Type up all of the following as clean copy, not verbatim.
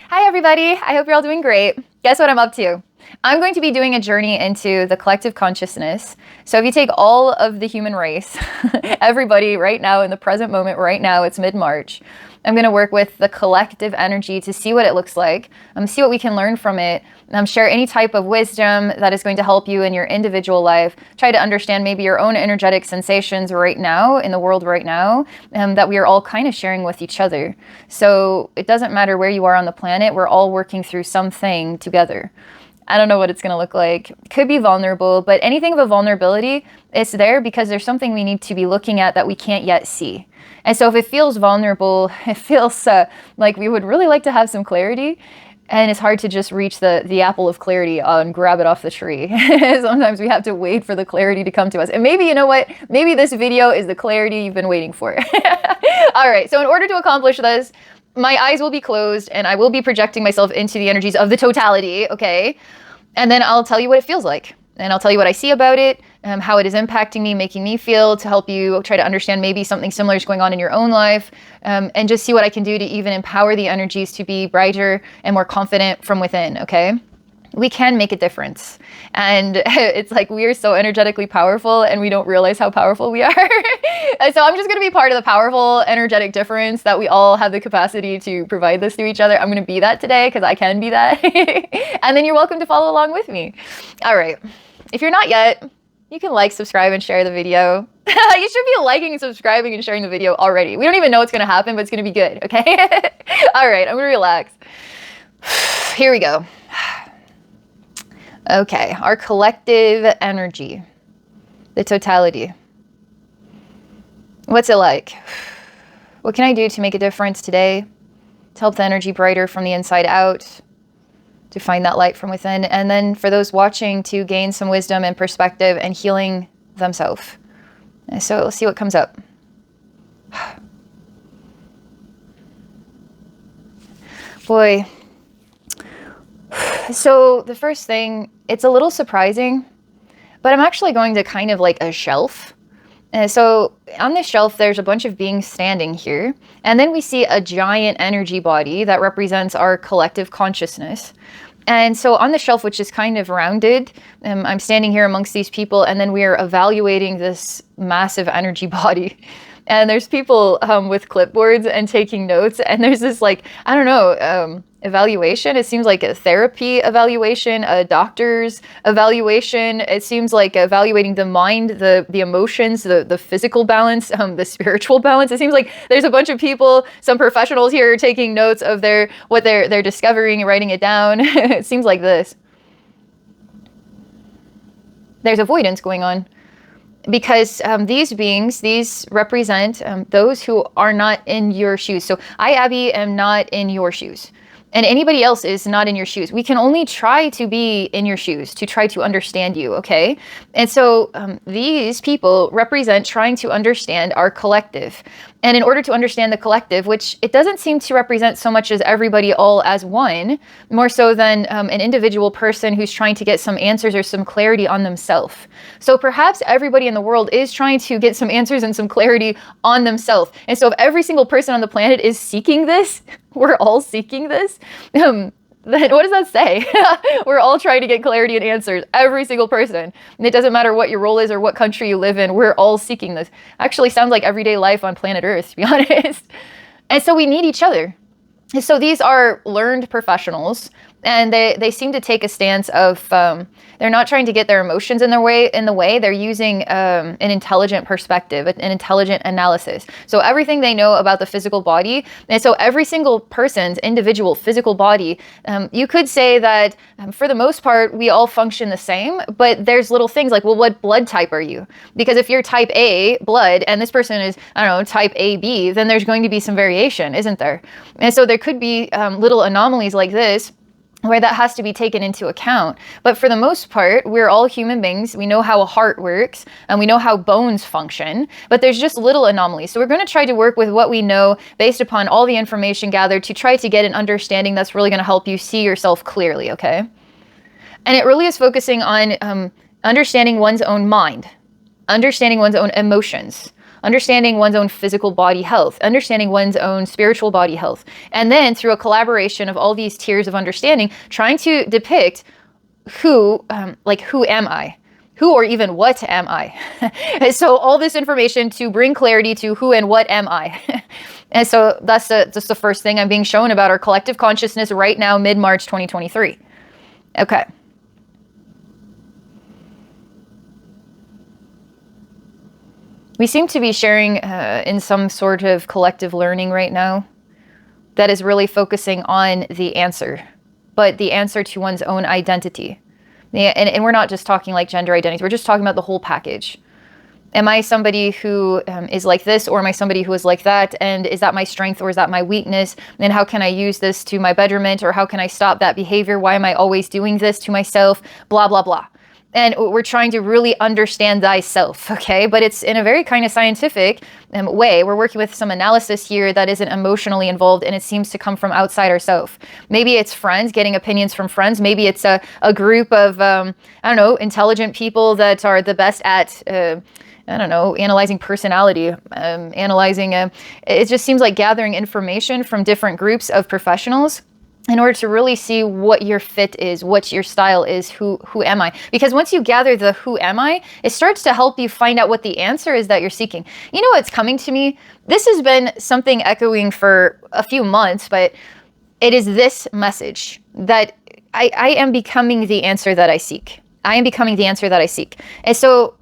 Hi everybody, I hope you're all doing great. Guess what I'm up to? I'm going to be doing a journey into the collective consciousness. So if you take all of the human race, everybody right now in the present moment, right now, it's mid-March, I'm going to work with the collective energy to see what it looks like, see what we can learn from it, share any type of wisdom that is going to help you in your individual life, try to understand maybe your own energetic sensations right now, in the world right now, that we are all kind of sharing with each other. So it doesn't matter where you are on the planet, we're all working through something together. I don't know what it's going to look like. Could be vulnerable, but anything of a vulnerability, it's there because there's something we need to be looking at that we can't yet see. And so if it feels vulnerable, it feels like we would really like to have some clarity, and it's hard to just reach the apple of clarity and grab it off the tree. Sometimes we have to wait for the clarity to come to us. And maybe, you know what? Maybe this video is the clarity you've been waiting for. All right, so in order to accomplish this, my eyes will be closed and I will be projecting myself into the energies of the totality, okay? And then I'll tell you what it feels like. And I'll tell you what I see about it, how it is impacting me, making me feel, to help you try to understand maybe something similar is going on in your own life, and just see what I can do to even empower the energies to be brighter and more confident from within, okay? We can make a difference. And it's like we are so energetically powerful and we don't realize how powerful we are. And so I'm just going to be part of the powerful energetic difference that we all have the capacity to provide this to each other. I'm going to be that today because I can be that. And then you're welcome to follow along with me. All right. If you're not yet, you can like, subscribe, and share the video. You should be liking, subscribing, and sharing the video already. We don't even know what's going to happen, but it's going to be good, okay? All right, I'm going to relax. Here we go. Okay, our collective energy, the totality. What's it like? What can I do to make a difference today? To help the energy brighter from the inside out, to find that light from within, and then for those watching to gain some wisdom and perspective and healing themselves. So let's see what comes up. Boy. So the first thing, it's a little surprising, but I'm actually going to kind of like a shelf. So on this shelf, there's a bunch of beings standing here. And then we see a giant energy body that represents our collective consciousness. And so on the shelf, which is kind of rounded, I'm standing here amongst these people, and then we are evaluating this massive energy body. And there's people with clipboards and taking notes. And there's this like, I don't know, evaluation. It seems like a therapy evaluation, a doctor's evaluation. It seems like evaluating the mind, the emotions, the physical balance, the spiritual balance. It seems like there's a bunch of people, some professionals here taking notes of what they're discovering and writing it down. It seems like this. There's avoidance going on. Because these beings, these represent those who are not in your shoes. So I, Abbey, am not in your shoes. And anybody else is not in your shoes. We can only try to be in your shoes, to try to understand you, okay? And so these people represent trying to understand our collective. And in order to understand the collective, which it doesn't seem to represent so much as everybody all as one, more so than an individual person who's trying to get some answers or some clarity on themselves. So perhaps everybody in the world is trying to get some answers and some clarity on themselves. And so if every single person on the planet is seeking this, we're all seeking this, then what does that say? We're all trying to get clarity and answers, every single person. And it doesn't matter what your role is or what country you live in, we're all seeking this. Actually sounds like everyday life on planet Earth, to be honest. And so we need each other. So these are learned professionals, and they seem to take a stance of they're not trying to get their emotions in the way. They're using an intelligent perspective, an intelligent analysis. So everything they know about the physical body, and so every single person's individual physical body, you could say that for the most part we all function the same, but there's little things like, well, what blood type are you? Because if you're type A blood and this person is, I don't know, type AB, then there's going to be some variation, isn't there? And so there could be little anomalies like this, where that has to be taken into account. But for the most part, we're all human beings. We know how a heart works and we know how bones function, but there's just little anomalies. So we're going to try to work with what we know based upon all the information gathered to try to get an understanding that's really going to help you see yourself clearly, okay? And it really is focusing on understanding one's own mind, understanding one's own emotions, understanding one's own physical body health, understanding one's own spiritual body health. And then through a collaboration of all these tiers of understanding, trying to depict who am I? Who or even what am I? So all this information to bring clarity to who and what am I? And so that's just the first thing I'm being shown about our collective consciousness right now, mid-March 2023. Okay. We seem to be sharing in some sort of collective learning right now that is really focusing on the answer, but the answer to one's own identity. And we're not just talking like gender identity. We're just talking about the whole package. Am I somebody who is like this, or am I somebody who is like that? And is that my strength or is that my weakness? And how can I use this to my betterment, or how can I stop that behavior? Why am I always doing this to myself? Blah, blah, blah. And we're trying to really understand thyself, okay? But it's in a very kind of scientific way. We're working with some analysis here that isn't emotionally involved, and it seems to come from outside ourselves. Maybe it's friends, getting opinions from friends. Maybe it's a group of, I don't know, intelligent people that are the best at, I don't know, analyzing personality, it just seems like gathering information from different groups of professionals in order to really see what your fit is, what your style is, who am I? Because once you gather the who am I, it starts to help you find out what the answer is that you're seeking. You know what's coming to me? This has been something echoing for a few months, but it is this message that I am becoming the answer that I seek. I am becoming the answer that I seek. And so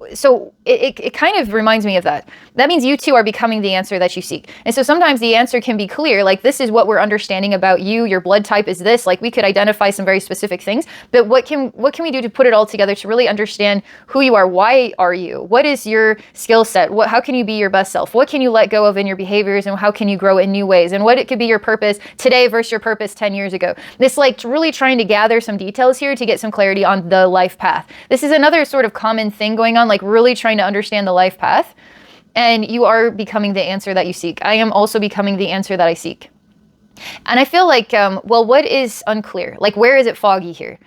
it kind of reminds me of that. That means you too are becoming the answer that you seek. And so sometimes the answer can be clear, like this is what we're understanding about you, your blood type is this, like we could identify some very specific things, but what can we do to put it all together to really understand who you are? Why are you? What is your skill set? How can you be your best self? What can you let go of in your behaviors, and how can you grow in new ways? And what it could be your purpose today versus your purpose 10 years ago. This like really trying to gather some details here to get some clarity on the life path. This is another sort of common thing going on, like really trying to understand the life path. And you are becoming the answer that you seek. I am also becoming the answer that I seek. And I feel like, well, what is unclear? Like, where is it foggy here?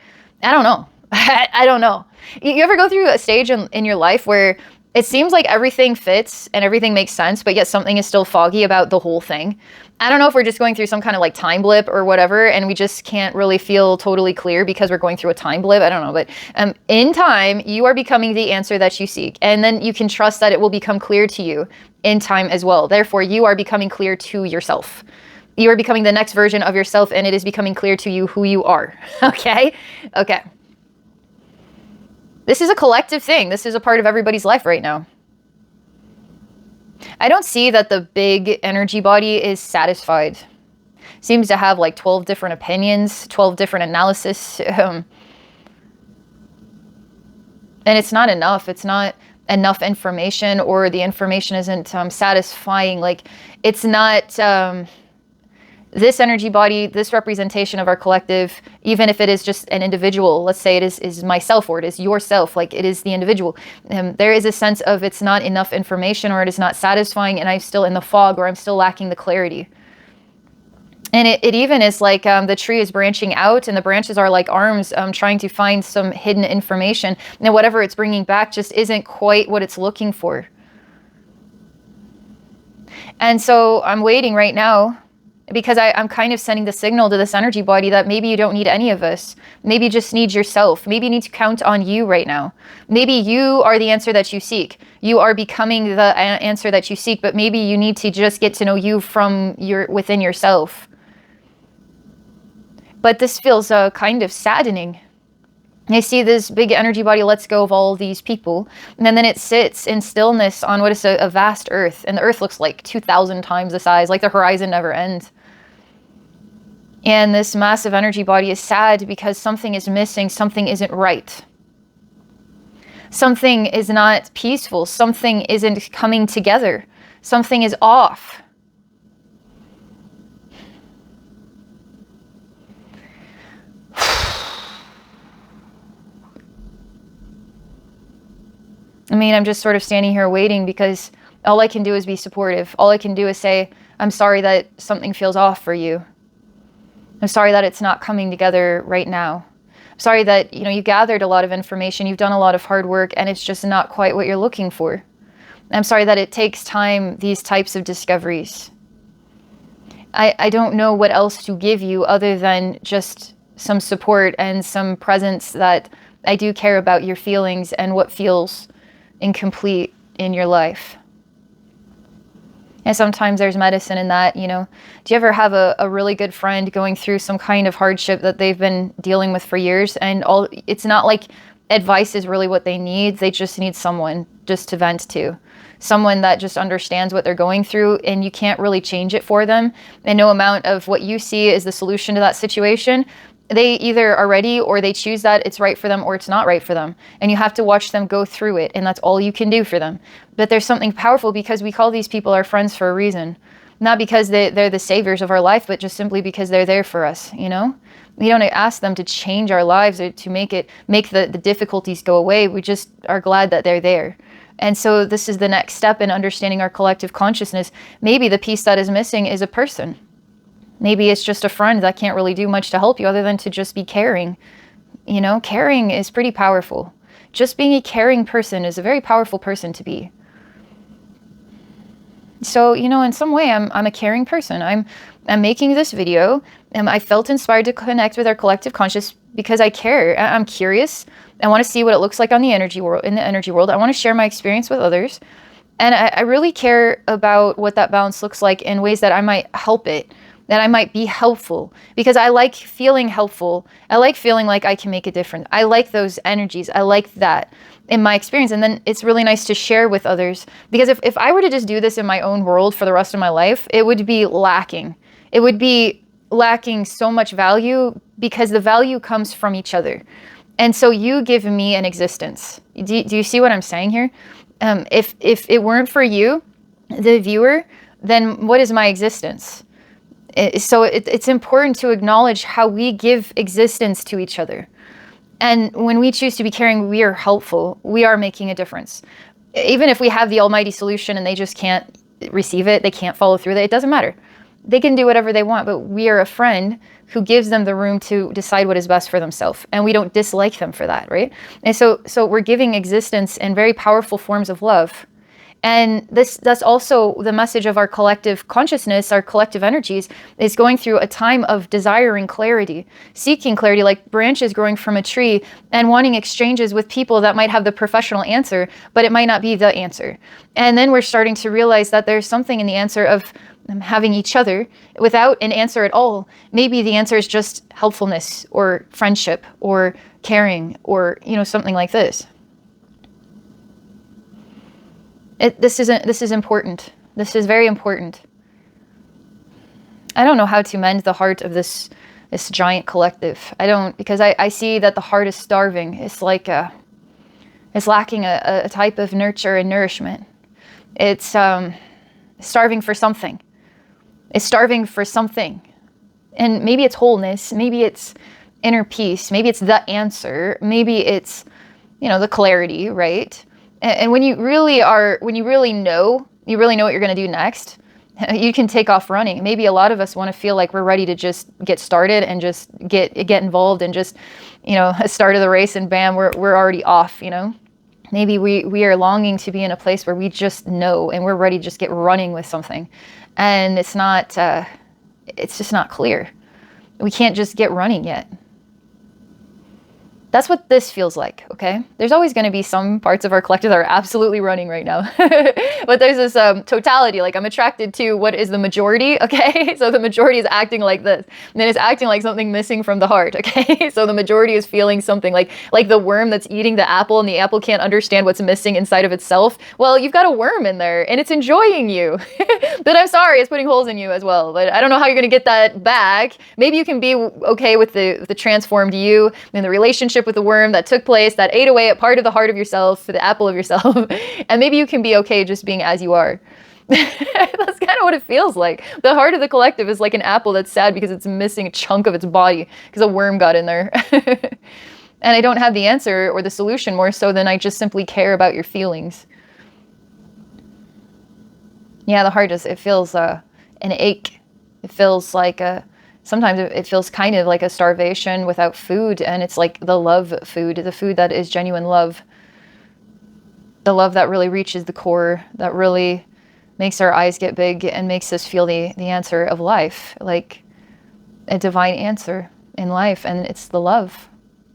I don't know. I don't know. You ever go through a stage in your life where it seems like everything fits and everything makes sense, but yet something is still foggy about the whole thing? I don't know if we're just going through some kind of like time blip or whatever, and we just can't really feel totally clear because we're going through a time blip. I don't know, but in time, you are becoming the answer that you seek. And then you can trust that it will become clear to you in time as well. Therefore, you are becoming clear to yourself. You are becoming the next version of yourself, and it is becoming clear to you who you are. Okay? Okay. This is a collective thing. This is a part of everybody's life right now. I don't see that the big energy body is satisfied. Seems to have like 12 different opinions, 12 different analysis. And it's not enough. It's not enough information, or the information isn't satisfying. Like it's not... this energy body, this representation of our collective, even if it is just an individual, let's say it is myself, or it is yourself, like it is the individual, there is a sense of it's not enough information, or it is not satisfying, and I'm still in the fog, or I'm still lacking the clarity. And it even is like the tree is branching out, and the branches are like arms trying to find some hidden information, and whatever it's bringing back just isn't quite what it's looking for. And so I'm waiting right now, because I'm kind of sending the signal to this energy body that maybe you don't need any of us. Maybe you just need yourself. Maybe you need to count on you right now. Maybe you are the answer that you seek. You are becoming the answer that you seek, but maybe you need to just get to know you from within yourself. But this feels kind of saddening. I see this big energy body lets go of all these people, and then it sits in stillness on what is a vast earth, and the earth looks like 2,000 times the size, like the horizon never ends. And this massive energy body is sad because something is missing, something isn't right. Something is not peaceful, something isn't coming together, something is off. I mean, I'm just sort of standing here waiting, because all I can do is be supportive. All I can do is say, I'm sorry that something feels off for you. I'm sorry that it's not coming together right now. I'm sorry that, you gathered a lot of information, you've done a lot of hard work, and it's just not quite what you're looking for. I'm sorry that it takes time, these types of discoveries. I don't know what else to give you other than just some support and some presence that I do care about your feelings and what feels incomplete in your life. And sometimes there's medicine in that, you know. Do you ever have a really good friend going through some kind of hardship that they've been dealing with for years, and it's not like advice is really what they need. They just need someone just to vent to. Someone that just understands what they're going through, and you can't really change it for them. And no amount of what you see is the solution to that situation. They either are ready or they choose that it's right for them or it's not right for them. And you have to watch them go through it, and that's all you can do for them. But there's something powerful, because we call these people our friends for a reason. Not because they're the saviors of our life, but just simply because they're there for us, you know? We don't ask them to change our lives or to make the difficulties go away. We just are glad that they're there. And so this is the next step in understanding our collective consciousness. Maybe the piece that is missing is a person. Maybe it's just a friend that can't really do much to help you other than to just be caring. You know, caring is pretty powerful. Just being a caring person is a very powerful person to be. So, you know, in some way, I'm a caring person. I'm making this video, and I felt inspired to connect with our collective conscious because I care. I'm curious. I want to see what it looks like on the energy world. In the energy world, I want to share my experience with others, and I really care about what that balance looks like in ways that I might help it, that I might be helpful, because I like feeling helpful. I like feeling like I can make a difference. I like those energies. I like that in my experience. And then it's really nice to share with others, because if I were to just do this in my own world for the rest of my life, it would be lacking. It would be lacking so much value, because the value comes from each other. And so you give me an existence. Do you see what I'm saying here? If it weren't for you, the viewer, then what is my existence? So it's important to acknowledge how we give existence to each other. And when we choose to be caring, we are helpful. We are making a difference. Even if we have the almighty solution and they just can't receive it, they can't follow through with it, it doesn't matter. They can do whatever they want, but we are a friend who gives them the room to decide what is best for themselves. And we don't dislike them for that, right? And so we're giving existence in very powerful forms of love. And that's also the message of our collective consciousness, our collective energies, is going through a time of desiring clarity, seeking clarity, like branches growing from a tree, and wanting exchanges with people that might have the professional answer, but it might not be the answer. And then we're starting to realize that there's something in the answer of having each other without an answer at all. Maybe the answer is just helpfulness or friendship or caring or, you know, something like this. This is important. This is very important. I don't know how to mend the heart of this giant collective. I don't, because I see that the heart is starving. It's like it's lacking a type of nurture and nourishment. It's starving for something. It's starving for something. And maybe it's wholeness. Maybe it's inner peace. Maybe it's the answer. Maybe it's, you know, the clarity, right? And when you really know what you're going to do next, you can take off running. Maybe a lot of us want to feel like we're ready to just get started and just get involved and just, you know, start of the race and bam, we're already off, you know. Maybe we are longing to be in a place where we just know and we're ready to just get running with something. And it's just not clear. We can't just get running yet. That's what this feels like, okay? There's always going to be some parts of our collective that are absolutely running right now. But there's this totality, like I'm attracted to what is the majority, okay? So the majority is acting like this. And then it's acting like something missing from the heart, okay? So the majority is feeling something like the worm that's eating the apple and the apple can't understand what's missing inside of itself. Well, you've got a worm in there and it's enjoying you. But I'm sorry, it's putting holes in you as well. But I don't know how you're going to get that back. Maybe you can be okay with the transformed you and the relationship with the worm that took place, that ate away at part of the heart of yourself, the apple of yourself. And maybe you can be okay just being as you are. That's kind of what it feels like. The heart of the collective is like an apple that's sad because it's missing a chunk of its body because a worm got in there. And I don't have the answer or the solution more so than I just simply care about your feelings. Yeah, the heart it feels an ache. It feels like sometimes it feels kind of like a starvation without food, and it's like the love food, the food that is genuine love. The love that really reaches the core, that really makes our eyes get big and makes us feel the answer of life, like a divine answer in life. And it's the love.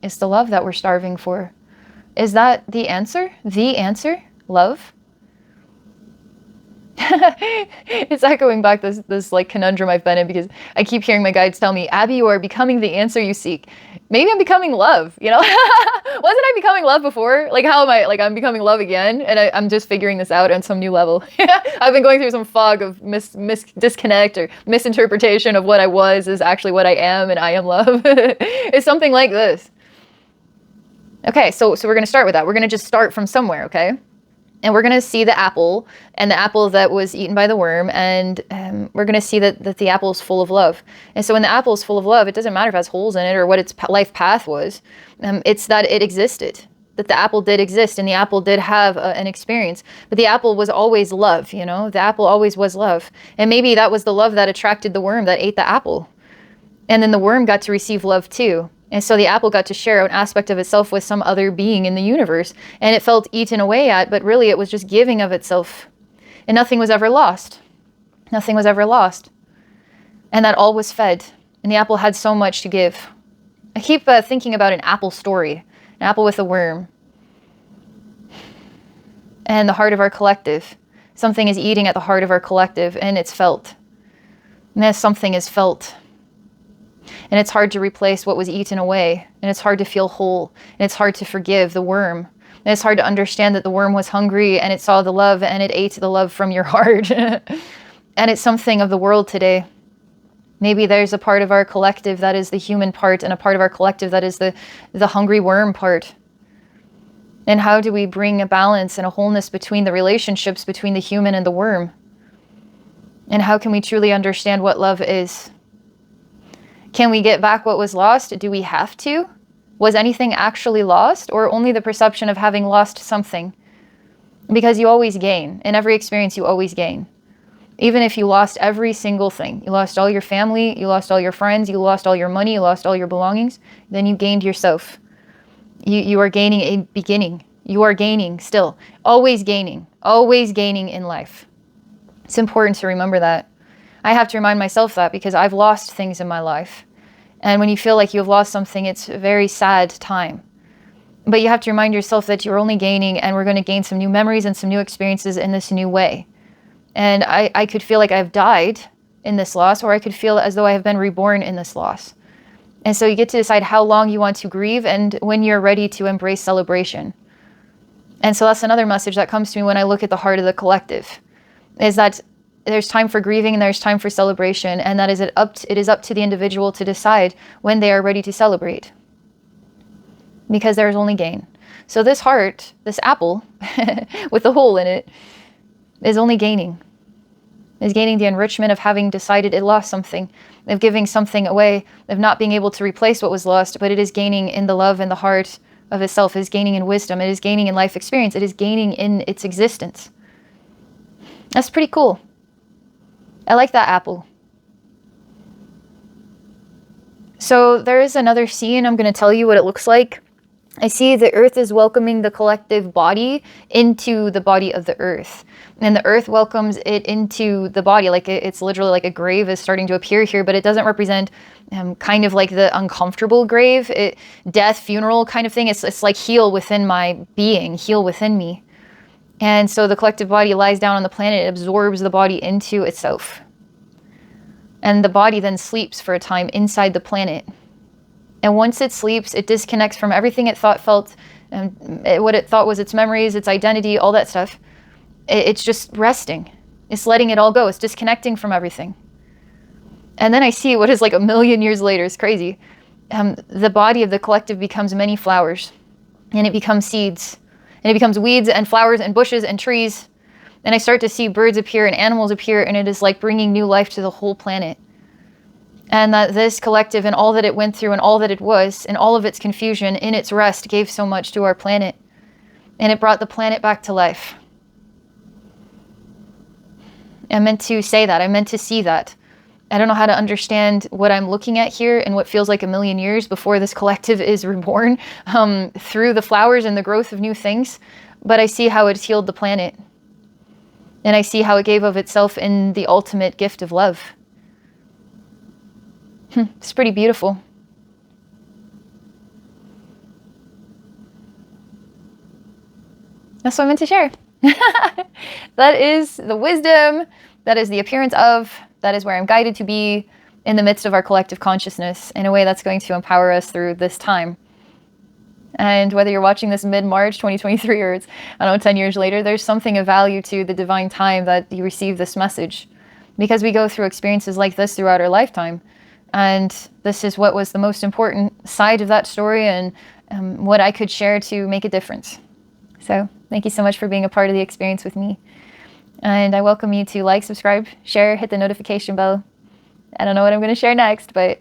It's the love that we're starving for. Is that the answer? The answer? Love? It's echoing back this like conundrum I've been in, because I keep hearing my guides tell me, Abby, you are becoming the answer you seek. Maybe I'm becoming love, you know? Wasn't I becoming love before? Like, how am I? Like, I'm becoming love again, and I'm just figuring this out on some new level. I've been going through some fog of disconnect or misinterpretation of what I was is actually what I am, and I am love. It's something like this. Okay, so we're going to start with that. We're going to just start from somewhere, okay? And we're going to see the apple, and the apple that was eaten by the worm, and we're going to see that the apple is full of love. And so when the apple is full of love, it doesn't matter if it has holes in it or what its life path was. It's that it existed, that the apple did exist, and the apple did have an experience. But the apple was always love, you know? The apple always was love. And maybe that was the love that attracted the worm that ate the apple. And then the worm got to receive love too. And so the apple got to share an aspect of itself with some other being in the universe. And it felt eaten away at, but really it was just giving of itself. And nothing was ever lost. Nothing was ever lost. And that all was fed. And the apple had so much to give. I keep thinking about an apple story. An apple with a worm. And the heart of our collective. Something is eating at the heart of our collective, and it's felt. And that something is felt. And it's hard to replace what was eaten away. And it's hard to feel whole. And it's hard to forgive the worm. And it's hard to understand that the worm was hungry and it saw the love and it ate the love from your heart. And it's something of the world today. Maybe there's a part of our collective that is the human part, and a part of our collective that is the hungry worm part. And how do we bring a balance and a wholeness between the relationships between the human and the worm? And how can we truly understand what love is? Can we get back what was lost? Do we have to? Was anything actually lost, or only the perception of having lost something? Because you always gain. In every experience, you always gain. Even if you lost every single thing. You lost all your family, you lost all your friends, you lost all your money, you lost all your belongings, then you gained yourself. You are gaining a beginning. You are gaining still. Always gaining in life. It's important to remember that. I have to remind myself that, because I've lost things in my life. And when you feel like you've lost something, it's a very sad time. But you have to remind yourself that you're only gaining, and we're going to gain some new memories and some new experiences in this new way. And I could feel like I've died in this loss, or I could feel as though I have been reborn in this loss. And so you get to decide how long you want to grieve and when you're ready to embrace celebration. And so that's another message that comes to me when I look at the heart of the collective, is that there's time for grieving and there's time for celebration, and that it is up to the individual to decide when they are ready to celebrate. Because there is only gain. So this heart, this apple with the hole in it, is only gaining. Is gaining the enrichment of having decided it lost something, of giving something away, of not being able to replace what was lost, but it is gaining in the love and the heart of itself. It is gaining in wisdom. It is gaining in life experience. It is gaining in its existence. That's pretty cool. I like that apple. So there is another scene. I'm going to tell you what it looks like. I see the earth is welcoming the collective body into the body of the earth. And the earth welcomes it into the body. Like it's literally like a grave is starting to appear here, but it doesn't represent kind of like the uncomfortable grave, death, funeral kind of thing. It's like heal within my being, heal within me. And so the collective body lies down on the planet, it absorbs the body into itself. And the body then sleeps for a time inside the planet. And once it sleeps, it disconnects from everything it thought felt, what it thought was its memories, its identity, all that stuff. It's just resting. It's letting it all go. It's disconnecting from everything. And then I see what is like 1,000,000 years later. It's crazy. The body of the collective becomes many flowers. And it becomes seeds. And it becomes weeds and flowers and bushes and trees. And I start to see birds appear and animals appear. And it is like bringing new life to the whole planet. And that this collective and all that it went through and all that it was and all of its confusion in its rest gave so much to our planet. And it brought the planet back to life. I meant to say that. I meant to see that. I don't know how to understand what I'm looking at here and what feels like 1,000,000 years before this collective is reborn through the flowers and the growth of new things. but I see how it's healed the planet. And I see how it gave of itself in the ultimate gift of love. It's pretty beautiful. That's what I meant to share. That is the wisdom. That is the appearance of. That is where I'm guided to be in the midst of our collective consciousness in a way that's going to empower us through this time. And whether you're watching this mid-March 2023 or it's, I don't know, 10 years later, there's something of value to the divine time that you receive this message. Because we go through experiences like this throughout our lifetime. And this is what was the most important side of that story and what I could share to make a difference. So thank you so much for being a part of the experience with me. And I welcome you to like, subscribe, share, hit the notification bell. I don't know what I'm going to share next, but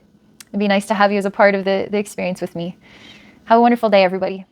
it'd be nice to have you as a part of the experience with me. Have a wonderful day, everybody.